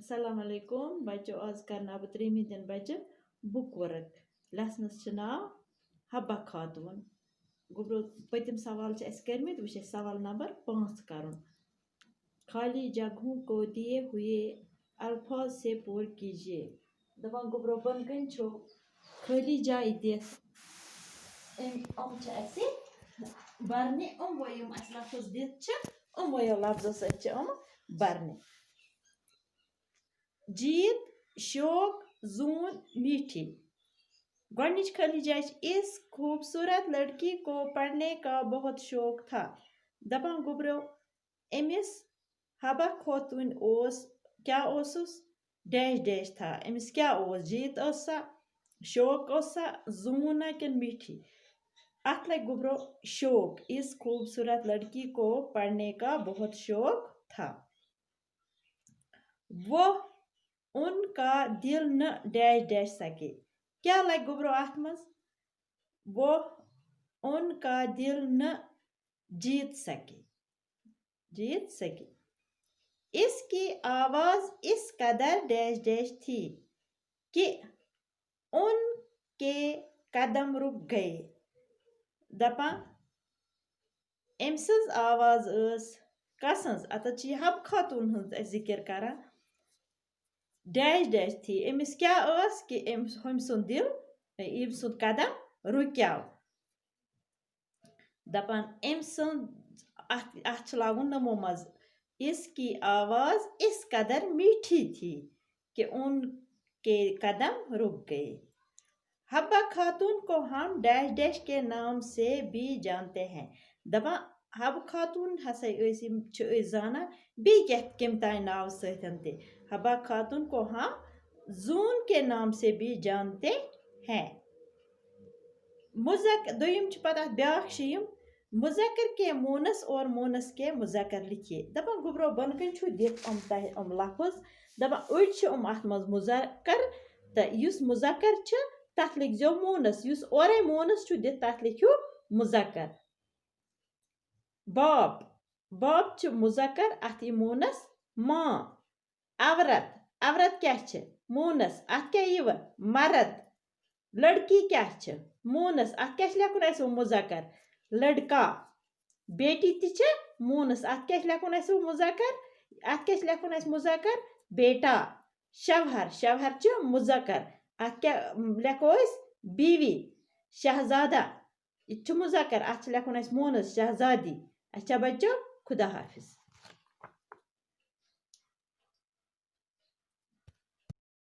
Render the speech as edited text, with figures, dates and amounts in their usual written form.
Assalamu alaikum बच्चों आज करना अब 3 दिन बच्चे बुक वर्क लेसनस नाव हब्बा खातून गुब्रो पतिम सवाल कर्मित वह सवाल नंबर 5 कर खाली जगहों को दिए हुए अल्फाज से पूर कीजिए दपान गुब्रो बन कन छो खाली जाय दिस बरने वो लफ्ज दित वो लफ्जों सम बरने जीत शौक जून मीठी गणित खाली जाए इस खूबसूरत लड़की को पढ़ने का बहुत शौक था दपान गुब्रो एमिस हबा खोतुन ओस क्या ओसुस डैश डैश था एमिस क्या ओस जीत ओसा शौक ओसा जून किन मीठी अत लग गुब्रो शौक इस खूबसूरत लड़की को पढ़ने का बहुत शौक था वो उनका दिल न डैश डैश सके क्या लग गुब्रो अत मज वो उनका दिल न जीत सके इसकी आवाज इस कदर डैश डैश थी कि उनके कदम रुक गए दपा एमसज आवाज कसंज अत हब खातून हज जिक्र करा डैश डैश थी एमिस क्या कि हम सुन दिल इम सुन कदम रुक्याव दपान एम सुन अत लागुन नमो मज इसकी आवाज इस कदर मीठी थी कि उनके कदम रुक गए हब्बा खातून को हम डैश डैश के नाम से भी जानते हैं दपा हब खातून हसा जाना बी कम ताई नाव सते हब्बा खातून को हम जून के नाम से भी जानते हैं दुयम पता ब्याख मुजक्कर के मोनस और मोनस के मुजक्कर लिखिए दपा गुब्रो बन कन दित लफ्ज दपा अम अत मज मुजक्कर तो युस मुजक्कर तथ लिखो मोनस युस और मोनस दित तथ लिखो मुजक्कर बाप मुजक्कर अत मोनस माँ अवरत क्या मोनस अत क्या मर्द लड़की क्या मोनस अत क्या लिखुन मुजक्कर लड़का बेटी ती मोनस अत क्या लिखुन मुजक्कर अत क्या लिखुन मुजक्कर बेटा शवहर मुजक्कर अत क्या लिखो बीवी शहजादा यह मुजक्कर अत लिखुन मोनस शहजादी अच्छा बच्चों खुदा हाफिज।